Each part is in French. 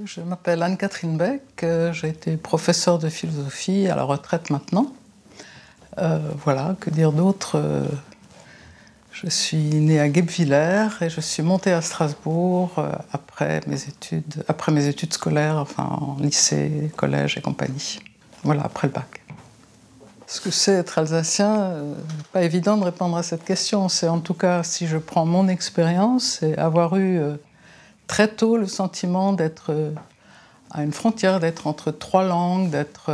Je m'appelle Anne-Catherine Beck, j'ai été professeure de philosophie à la retraite maintenant. Voilà, que dire d'autre? Je suis née à Guebwiller et je suis montée à Strasbourg après mes études scolaires, enfin en lycée, collège et compagnie. Voilà, après le bac. Ce que c'est être alsacien, pas évident de répondre à cette question. C'est en tout cas, si je prends mon expérience, c'est avoir eu très tôt le sentiment d'être à une frontière, d'être entre trois langues, d'être...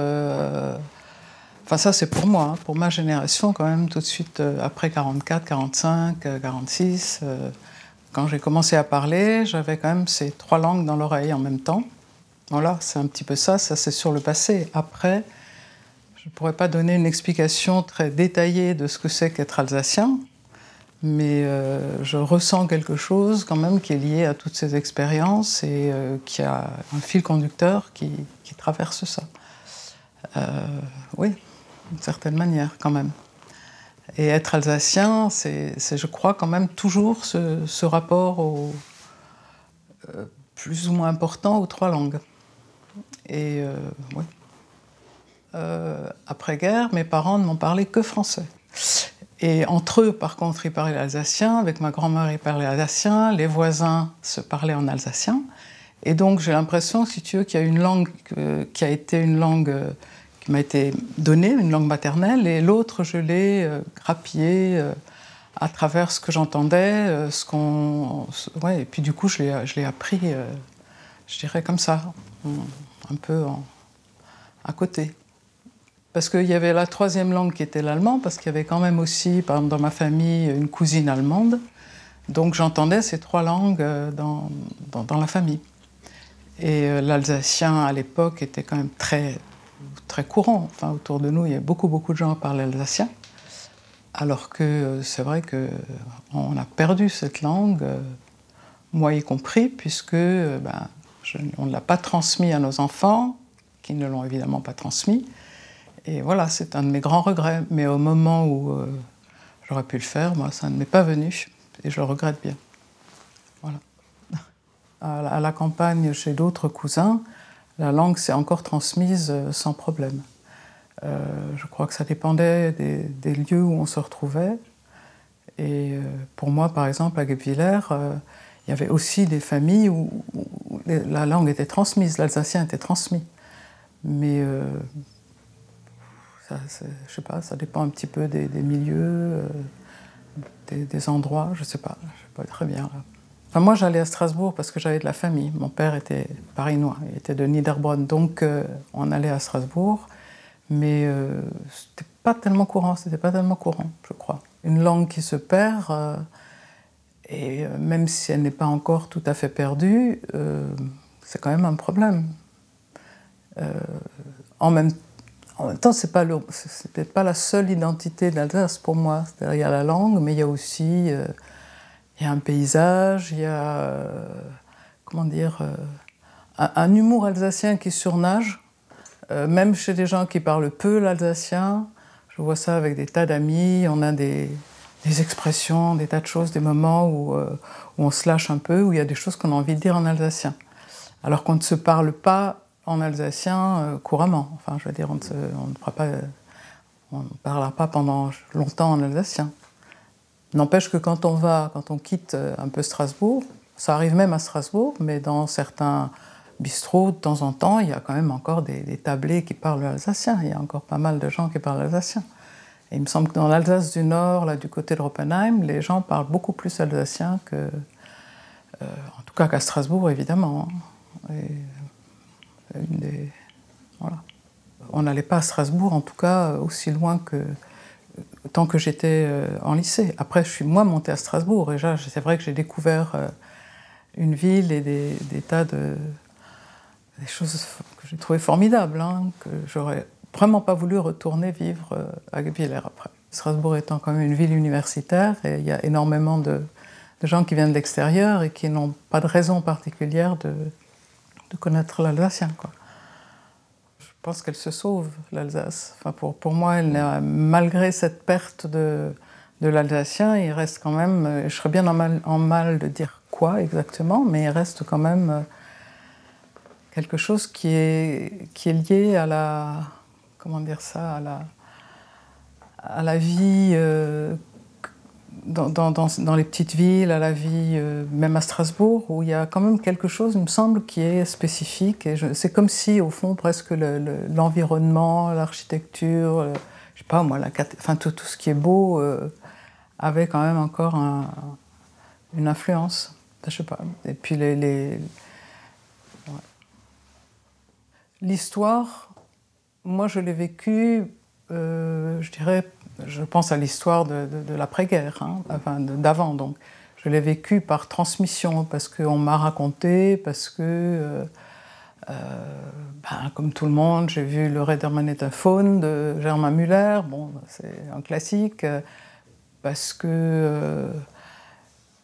Enfin ça c'est pour moi, pour ma génération quand même, tout de suite après 44, 45, 46. Quand j'ai commencé à parler, j'avais quand même ces trois langues dans l'oreille en même temps. Voilà, c'est un petit peu ça c'est sur le passé. Après, je ne pourrais pas donner une explication très détaillée de ce que c'est qu'être alsacien, mais je ressens quelque chose quand même qui est lié à toutes ces expériences et qui a un fil conducteur qui traverse ça. Oui, d'une certaine manière quand même. Et être alsacien, c'est je crois quand même toujours ce rapport plus ou moins important aux trois langues. Et oui. Après-guerre, mes parents ne m'ont parlé que français. Et entre eux, par contre, ils parlaient l'alsacien. Avec ma grand-mère, ils parlaient alsacien. Les voisins se parlaient en alsacien. Et donc, j'ai l'impression, si tu veux, qu'il y a une langue qui a été une langue qui m'a été donnée, une langue maternelle, et l'autre, je l'ai grappillée à travers ce que j'entendais, ouais, et puis du coup, je l'ai appris, je dirais comme ça, un peu à côté. Parce qu'il y avait la troisième langue qui était l'allemand, parce qu'il y avait quand même aussi, par exemple, dans ma famille, une cousine allemande. Donc j'entendais ces trois langues dans la famille. Et l'alsacien, à l'époque, était quand même très, très courant. Enfin, autour de nous, il y a beaucoup de gens qui parlaient alsacien. Alors que c'est vrai qu'on a perdu cette langue, moi y compris, puisque on ne l'a pas transmis à nos enfants, qui ne l'ont évidemment pas transmis. Et voilà, c'est un de mes grands regrets. Mais au moment où j'aurais pu le faire, moi, ça ne m'est pas venu. Et je le regrette bien. Voilà. À la campagne, chez d'autres cousins, la langue s'est encore transmise sans problème. Je crois que ça dépendait des lieux où on se retrouvait. Et pour moi, par exemple, à Guebwiller, il y avait aussi des familles où la langue était transmise, l'alsacien était transmis. Mais je sais pas, ça dépend un petit peu des milieux, des endroits, je sais pas très bien. Là. Enfin, moi, j'allais à Strasbourg parce que j'avais de la famille. Mon père était parinois, il était de Niederbronn, donc on allait à Strasbourg. Mais c'était pas tellement courant, je crois. Une langue qui se perd, et même si elle n'est pas encore tout à fait perdue, c'est quand même un problème. En même temps, c'est peut-être pas la seule identité de l'Alsace pour moi. C'est-à-dire, il y a la langue, mais il y a aussi il y a un paysage, il y a comment dire, un humour alsacien qui surnage. Même chez des gens qui parlent peu l'alsacien, je vois ça avec des tas d'amis, on a des expressions, des tas de choses, des moments où on se lâche un peu, où il y a des choses qu'on a envie de dire en alsacien. Alors qu'on ne se parle pas en alsacien couramment. Enfin, je veux dire, on ne parlera pas pendant longtemps en alsacien. N'empêche que quand on quitte un peu Strasbourg, ça arrive même à Strasbourg, mais dans certains bistrots, de temps en temps, il y a quand même encore des tablés qui parlent alsacien. Il y a encore pas mal de gens qui parlent alsacien. Et il me semble que dans l'Alsace du Nord, là, du côté de Roppenheim, les gens parlent beaucoup plus alsacien en tout cas qu'à Strasbourg, évidemment. Et voilà. On n'allait pas à Strasbourg, en tout cas, aussi loin tant que j'étais en lycée. Après, je suis moi montée à Strasbourg. Et c'est vrai que j'ai découvert une ville et des tas des choses que j'ai trouvées formidables, hein, que j'aurais vraiment pas voulu retourner vivre à Guebwiller après. Strasbourg étant quand même une ville universitaire, et il y a énormément de gens qui viennent de l'extérieur et qui n'ont pas de raison particulière de connaître l'alsacien, quoi. Je pense qu'elle se sauve, l'Alsace. Enfin, pour moi, malgré cette perte de l'alsacien, il reste quand même, je serais bien en mal de dire quoi exactement, mais il reste quand même quelque chose qui est lié à la... Comment dire ça? À la vie dans les petites villes, à la vie même à Strasbourg, où il y a quand même quelque chose, il me semble, qui est spécifique. Et c'est comme si, au fond, presque l'environnement, l'architecture, je sais pas moi, enfin, tout ce qui est beau avait quand même encore une influence. Je sais pas. Et puis l'histoire, moi je l'ai vécue, je dirais, je pense à l'histoire de l'après-guerre, hein, enfin d'avant donc. Je l'ai vécue par transmission, parce qu'on m'a raconté, parce que, comme tout le monde, j'ai vu Le Reedermann est un faune de Germain Müller, bon, c'est un classique, parce que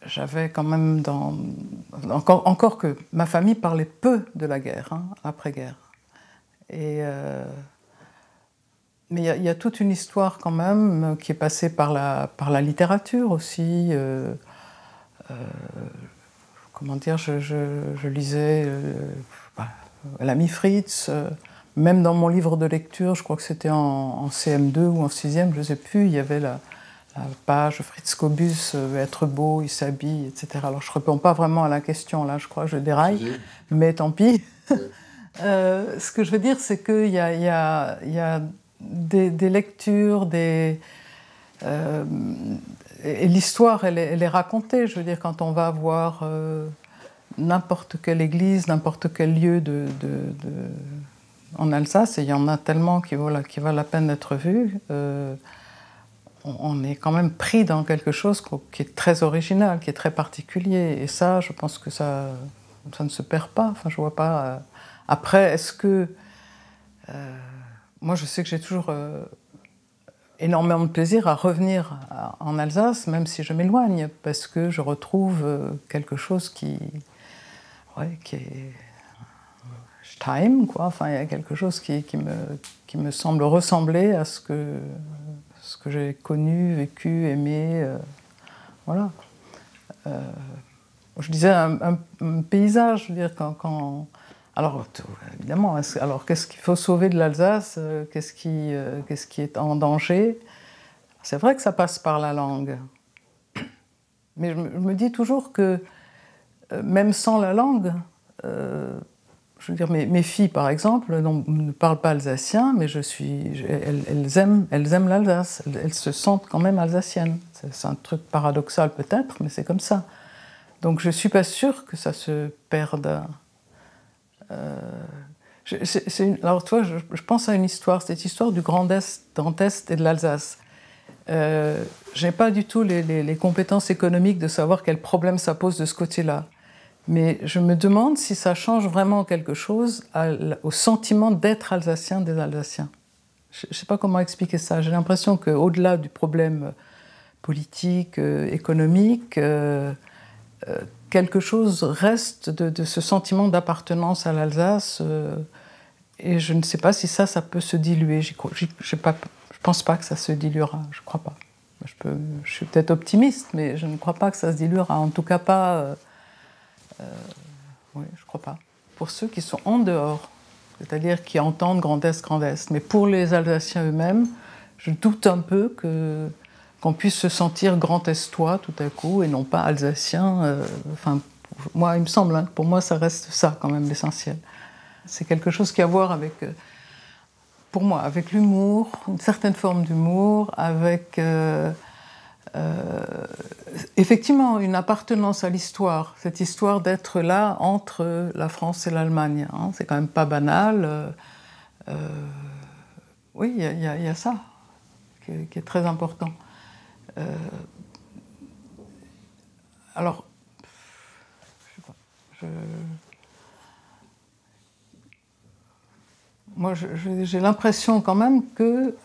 j'avais quand même encore que ma famille parlait peu de la guerre, hein, après-guerre. Mais il y a toute une histoire quand même qui est passée par la littérature aussi. Comment dire, je lisais l'ami Fritz, même dans mon livre de lecture, je crois que c'était en CM2 ou en 6e, je ne sais plus, il y avait la page Fritz Cobus, être beau, il s'habille, etc. Alors je ne réponds pas vraiment à la question, là, je crois que je déraille, mais tant pis. Ce que je veux dire, c'est qu'il y a des lectures, et l'histoire, elle est racontée. Je veux dire, quand on va voir n'importe quelle église, n'importe quel lieu en Alsace, et il y en a tellement qui valent la peine d'être vus, on est quand même pris dans quelque chose qui est très original, qui est très particulier. Et ça, je pense que ça ne se perd pas. Enfin, je vois pas... Après, est-ce que... moi, je sais que j'ai toujours énormément de plaisir à revenir en Alsace, même si je m'éloigne, parce que je retrouve quelque chose qui est... Stein, quoi. Enfin, il y a quelque chose qui me semble ressembler à ce que j'ai connu, vécu, aimé, voilà. Je disais un paysage, je veux dire, alors, évidemment, alors qu'est-ce qu'il faut sauver de l'Alsace? Qu'est-ce qui est en danger? C'est vrai que ça passe par la langue. Mais je me dis toujours que, même sans la langue, je veux dire, mes filles, par exemple, ne parlent pas alsacien, mais elles aiment l'Alsace. Elles se sentent quand même alsaciennes. C'est un truc paradoxal peut-être, mais c'est comme ça. Donc je ne suis pas sûre que ça se perde. Alors toi, je pense à une histoire, cette histoire du Grand Est et de l'Alsace. Je n'ai pas du tout les compétences économiques de savoir quel problème ça pose de ce côté-là. Mais je me demande si ça change vraiment quelque chose au sentiment d'être alsacien des Alsaciens. Je ne sais pas comment expliquer ça. J'ai l'impression qu'au-delà du problème politique, économique, quelque chose reste de ce sentiment d'appartenance à l'Alsace. Et je ne sais pas si ça peut se diluer. Je ne pense pas que ça se diluera. Je ne crois pas. Je suis peut-être optimiste, mais je ne crois pas que ça se diluera. En tout cas pas... oui, je ne crois pas. Pour ceux qui sont en dehors, c'est-à-dire qui entendent Grand Est, Grand Est. Mais pour les Alsaciens eux-mêmes, je doute un peu qu'on puisse se sentir Grand Estois tout à coup et non pas Alsacien. Enfin, moi, il me semble, hein, pour moi, ça reste ça quand même l'essentiel. C'est quelque chose qui a à voir avec, pour moi, avec l'humour, une certaine forme d'humour, avec... effectivement, une appartenance à l'histoire, cette histoire d'être là entre la France et l'Allemagne. Hein, c'est quand même pas banal. Oui, il y a ça qui est très important. Alors, je sais pas, moi, j'ai l'impression quand même que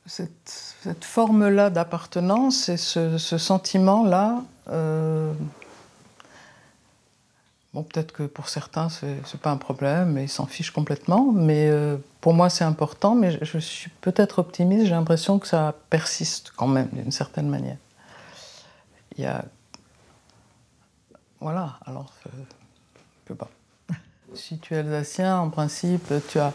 cette forme-là d'appartenance et ce sentiment-là, bon, peut-être que pour certains, c'est pas un problème, et ils s'en fichent complètement, mais pour moi, c'est important, mais je suis peut-être optimiste, j'ai l'impression que ça persiste quand même, d'une certaine manière. Il y a... Voilà, alors... peux pas. Si tu es alsacien, en principe, tu as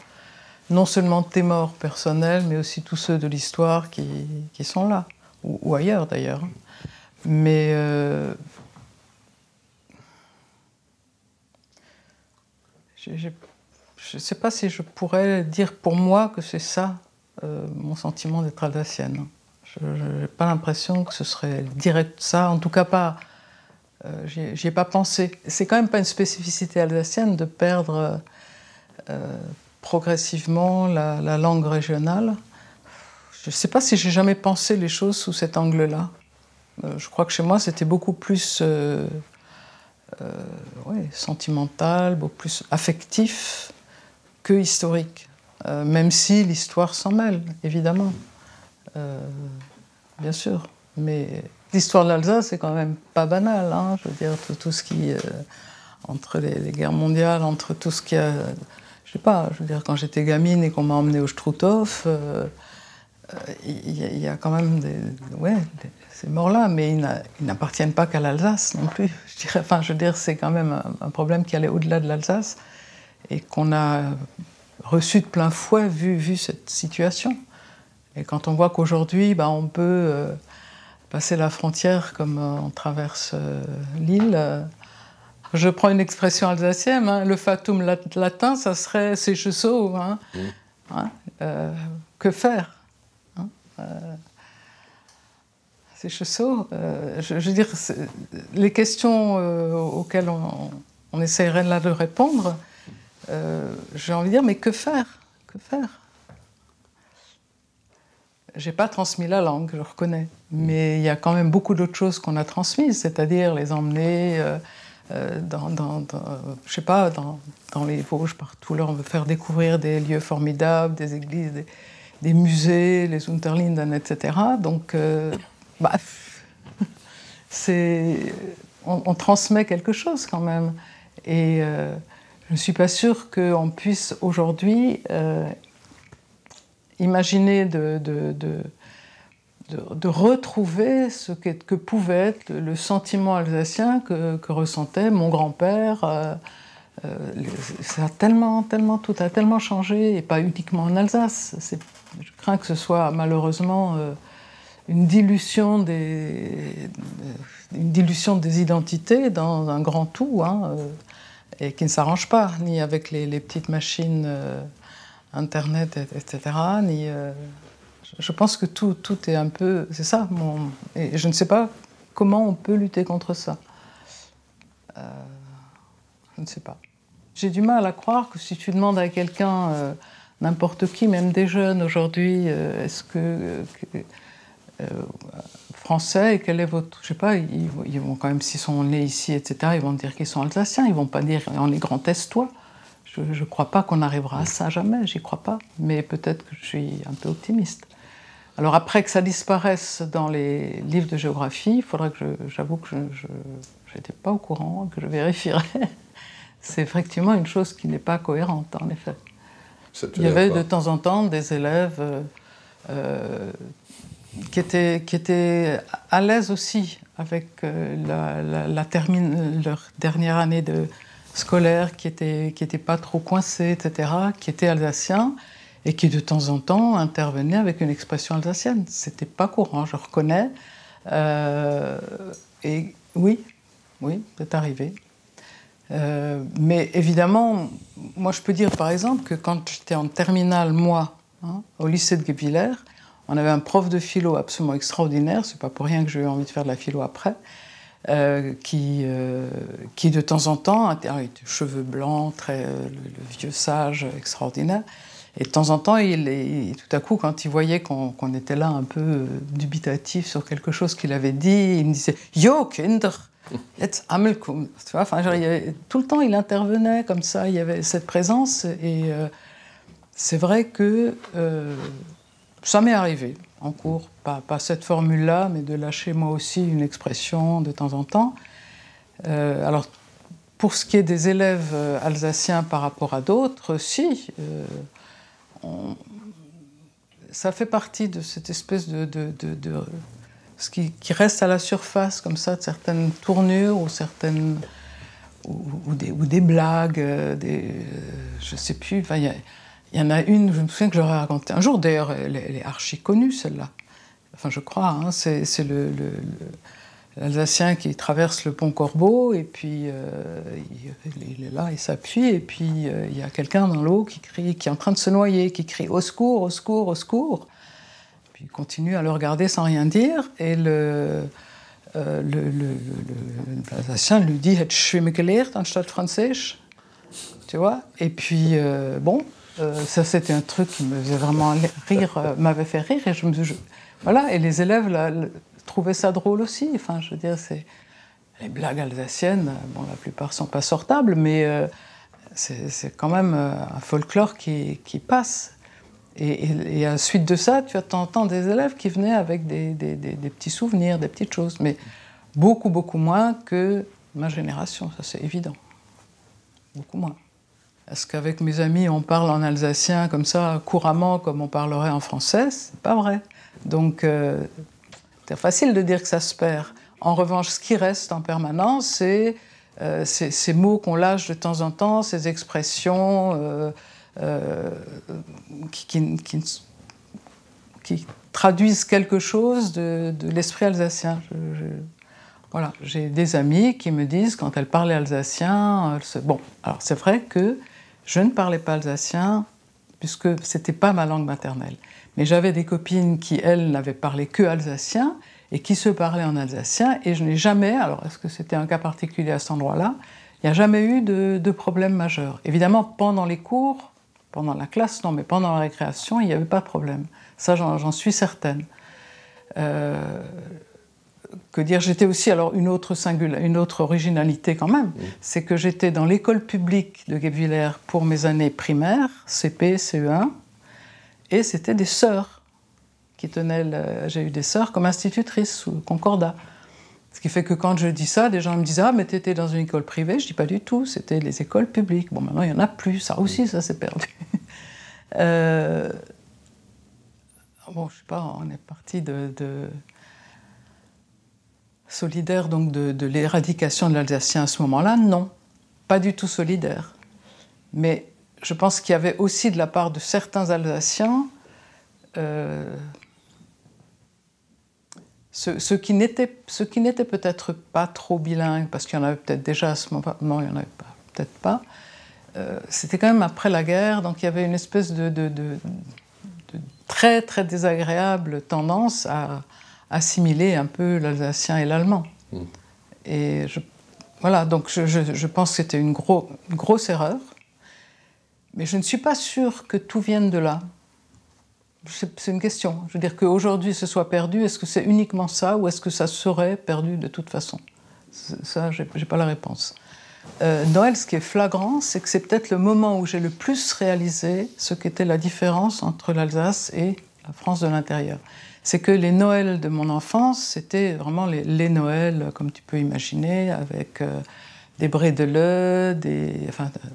non seulement tes morts personnels, mais aussi tous ceux de l'histoire qui sont là, ou ailleurs d'ailleurs. Mais je ne sais pas si je pourrais dire pour moi que c'est ça, mon sentiment d'être alsacienne. Je n'ai pas l'impression que ce serait direct ça, en tout cas pas. J'y ai pas pensé. C'est quand même pas une spécificité alsacienne de perdre progressivement la langue régionale. Je ne sais pas si j'ai jamais pensé les choses sous cet angle-là. Je crois que chez moi, c'était beaucoup plus sentimental, beaucoup plus affectif que historique. Même si l'histoire s'en mêle, évidemment. Bien sûr. Mais l'histoire de l'Alsace, c'est quand même pas banal. Hein, je veux dire, tout ce qui... entre les guerres mondiales, entre tout ce qui a... Je sais pas, je veux dire, quand j'étais gamine et qu'on m'a emmenée au Struthof, il y a quand même ces morts-là, mais ils n'appartiennent pas qu'à l'Alsace non plus. Je veux dire, c'est quand même un problème qui allait au-delà de l'Alsace et qu'on a reçu de plein fouet vu cette situation. Et quand on voit qu'aujourd'hui, on peut passer la frontière comme on traverse l'île, je prends une expression alsacienne, hein, le fatum latin, ça serait « c'est cheso ». Que faire c'est cheso. Je veux dire, les questions auxquelles on essaierait là de répondre, j'ai envie de dire, mais que faire? Que faire? J'ai pas transmis la langue, je reconnais, mais il y a quand même beaucoup d'autres choses qu'on a transmises, c'est-à-dire les emmener je sais pas, dans les Vosges, partout, leur faire découvrir des lieux formidables, des églises, des musées, les Unterlinden, etc. Donc, on transmet quelque chose quand même. Et je ne suis pas sûre qu'on puisse aujourd'hui imaginer de retrouver ce que pouvait être le sentiment alsacien que ressentait mon grand-père. Tout a tellement changé, et pas uniquement en Alsace. Je crains que ce soit malheureusement une dilution des identités dans un grand tout, hein, et qui ne s'arrange pas, ni avec les petites machines Internet, etc., ni... Je pense que tout est un peu... C'est ça, et je ne sais pas comment on peut lutter contre ça. Je ne sais pas. J'ai du mal à croire que si tu demandes à quelqu'un, n'importe qui, même des jeunes aujourd'hui, est-ce que français, et quel est votre... Je sais pas, ils vont quand même, s'ils sont nés ici, etc., ils vont dire qu'ils sont alsaciens, ils vont pas dire « on est grand Est-toi ». Je ne crois pas qu'on arrivera à ça, jamais, j'y crois pas. Mais peut-être que je suis un peu optimiste. Alors après que ça disparaisse dans les livres de géographie, il faudrait que j'avoue que je n'étais pas au courant, que je vérifierais. C'est effectivement une chose qui n'est pas cohérente, en effet. Il y avait de temps en temps des élèves qui étaient à l'aise aussi avec leur dernière année scolaire, qui n'étaient pas trop coincés, etc., qui étaient alsaciens, et qui de temps en temps intervenaient avec une expression alsacienne. C'était pas courant, je reconnais. Et oui, c'est arrivé. Mais évidemment, moi je peux dire par exemple que quand j'étais en terminale, moi, au lycée de Guebwiller, on avait un prof de philo absolument extraordinaire, c'est pas pour rien que j'ai eu envie de faire de la philo après, qui de temps en temps, il était cheveux blancs, le vieux sage extraordinaire, et de temps en temps, tout à coup, quand il voyait qu'on était là un peu dubitatif sur quelque chose qu'il avait dit, il me disait « Yo, Kinder, jetzt Ammelkum ». Tu vois, enfin, tout le temps, il intervenait comme ça, il y avait cette présence, et c'est vrai que ça m'est arrivé en cours, pas cette formule-là, mais de lâcher moi aussi une expression de temps en temps. Alors, pour ce qui est des élèves alsaciens par rapport à d'autres, si... ça fait partie de cette espèce ce qui reste à la surface, comme ça, de certaines tournures ou ou des blagues, je ne sais plus. Enfin, il y en a une, je me souviens que je leur ai raconté un jour, d'ailleurs, elle est archi connue, celle-là. Enfin, je crois, hein, c'est l'Alsacien qui traverse le pont Corbeau, et puis il est là, il s'appuie, et puis il y a quelqu'un dans l'eau qui crie, qui est en train de se noyer, qui crie « Au secours, au secours, au secours !» Puis il continue à le regarder sans rien dire, et l'Alsacien lui dit « Hättest du schwimmen gelehrt anstatt Französisch ?» Tu vois. Et puis, ça c'était un truc qui me faisait vraiment rire, m'avait fait rire, et voilà, et les élèves là, trouvaient ça drôle aussi. Enfin, je veux dire, les blagues alsaciennes, bon, la plupart sont pas sortables, mais c'est quand même un folklore qui passe. Et à la suite de ça, tu entends des élèves qui venaient avec des petits souvenirs, des petites choses, mais beaucoup, beaucoup moins que ma génération, ça c'est évident. Beaucoup moins. Est-ce qu'avec mes amis, on parle en alsacien comme ça, couramment, comme on parlerait en français? C'est pas vrai. Donc, c'est facile de dire que ça se perd. En revanche, ce qui reste en permanence, c'est ces mots qu'on lâche de temps en temps, ces expressions qui traduisent quelque chose de l'esprit alsacien. Voilà, j'ai des amis qui me disent, quand elles parlaient alsacien, bon, alors c'est vrai que je ne parlais pas alsacien, puisque c'était pas ma langue maternelle. Mais j'avais des copines qui, elles, n'avaient parlé que alsacien, et qui se parlaient en alsacien, et je n'ai jamais, alors est-ce que c'était un cas particulier à cet endroit-là, il n'y a jamais eu de problème majeur. Évidemment, pendant les cours, pendant la classe, non, mais pendant la récréation, il n'y avait pas de problème. Ça, j'en suis certaine. Que dire, j'étais aussi, alors une autre originalité quand même, c'est que j'étais dans l'école publique de Guebwiller pour mes années primaires, CP, CE1, et c'était des sœurs qui tenaient, j'ai eu des sœurs comme institutrices sous Concordat. Ce qui fait que quand je dis ça, des gens me disent « Ah, mais t'étais dans une école privée ?» Je dis « Pas du tout, c'était les écoles publiques. » Bon, maintenant, il n'y en a plus. Ça aussi, ça s'est perdu. Bon, je sais pas, on est parti solidaire donc de l'éradication de l'alsacien à ce moment-là. Non, pas du tout solidaire. Mais je pense qu'il y avait aussi de la part de certains Alsaciens ceux qui n'étaient peut-être pas trop bilingues, parce qu'il y en avait peut-être déjà à ce moment-là, non, il n'y en avait peut-être pas, c'était quand même après la guerre, donc il y avait une espèce de très très désagréable tendance à assimiler un peu l'alsacien et l'allemand. Et voilà, donc je pense que c'était une grosse erreur, mais je ne suis pas sûre que tout vienne de là. C'est une question. Je veux dire qu'aujourd'hui ce soit perdu, est-ce que c'est uniquement ça ou est-ce que ça serait perdu de toute façon? Ça, j'ai pas la réponse. Noël, ce qui est flagrant, c'est que c'est peut-être le moment où j'ai le plus réalisé ce qu'était la différence entre l'Alsace et la France de l'intérieur. C'est que les Noëls de mon enfance, c'était vraiment les Noëls, comme tu peux imaginer, avec des brédeleux,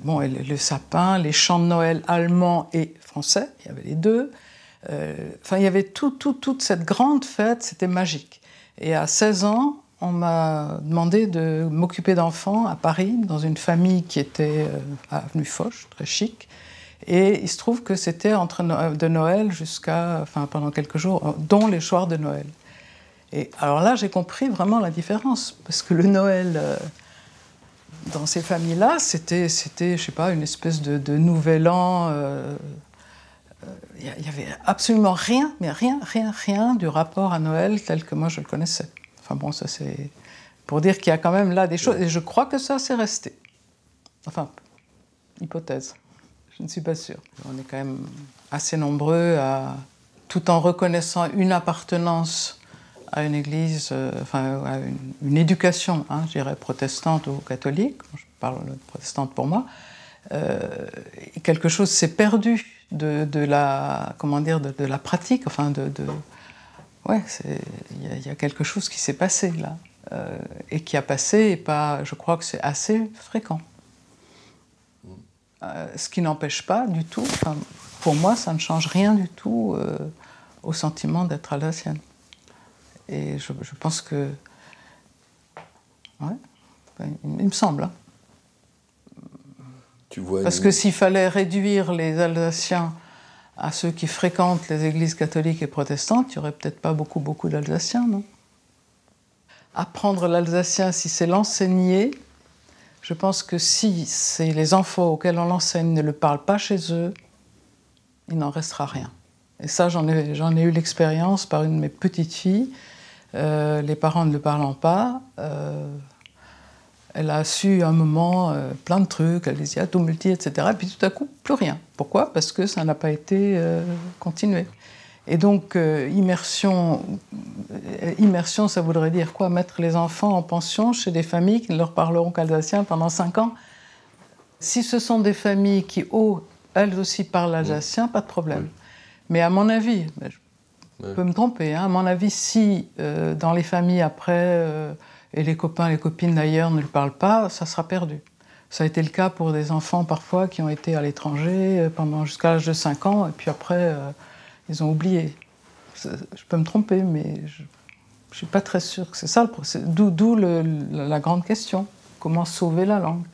bon, le sapin, les chants de Noël allemands et français, il y avait les deux. Enfin, il y avait toute cette grande fête, c'était magique. Et à 16 ans, on m'a demandé de m'occuper d'enfants à Paris, dans une famille qui était à Avenue Foch, très chic. Et il se trouve que c'était de Noël pendant quelques jours, dont les soirs de Noël. Et alors là, j'ai compris vraiment la différence, parce que le Noël, dans ces familles-là, c'était, je sais pas, une espèce de nouvel an. Il n'y avait absolument rien, mais rien du rapport à Noël tel que moi je le connaissais. Enfin bon, ça c'est pour dire qu'il y a quand même là des choses, et je crois que ça c'est resté. Enfin, hypothèse, je ne suis pas sûre. On est quand même assez nombreux tout en reconnaissant une appartenance à une église, à une éducation, je dirais protestante ou catholique, je parle protestante pour moi, quelque chose s'est perdu de la pratique, ouais, il y a quelque chose qui s'est passé là, et qui a passé, et pas, je crois que c'est assez fréquent. Ce qui n'empêche pas du tout, pour moi, ça ne change rien du tout au sentiment d'être alsacienne. Et je pense que, ouais, il me semble. Tu vois Parce que s'il fallait réduire les Alsaciens à ceux qui fréquentent les églises catholiques et protestantes, il n'y aurait peut-être pas beaucoup d'Alsaciens, non? Apprendre l'alsacien, si c'est l'enseigner, je pense que si c'est les enfants auxquels on l'enseigne ne le parlent pas chez eux, il n'en restera rien. Et ça, j'en ai eu l'expérience par une de mes petites filles. Les parents ne le parlant pas, elle a su à un moment plein de trucs, elle disait tout multi, etc. Et puis tout à coup, plus rien. Pourquoi? Parce que ça n'a pas été continué. Et donc, immersion, ça voudrait dire quoi? Mettre les enfants en pension chez des familles qui ne leur parleront qu'alsacien pendant 5 ans. Si ce sont des familles qui, elles aussi parlent alsacien, pas de problème. Mais à mon avis, je peux me tromper, hein, à mon avis, si dans les familles après, et les copains, les copines d'ailleurs ne le parlent pas, ça sera perdu. Ça a été le cas pour des enfants parfois qui ont été à l'étranger jusqu'à l'âge de 5 ans, et puis après, ils ont oublié. Je peux me tromper, mais je ne suis pas très sûre que c'est ça le procès. D'où la grande question. Comment sauver la langue?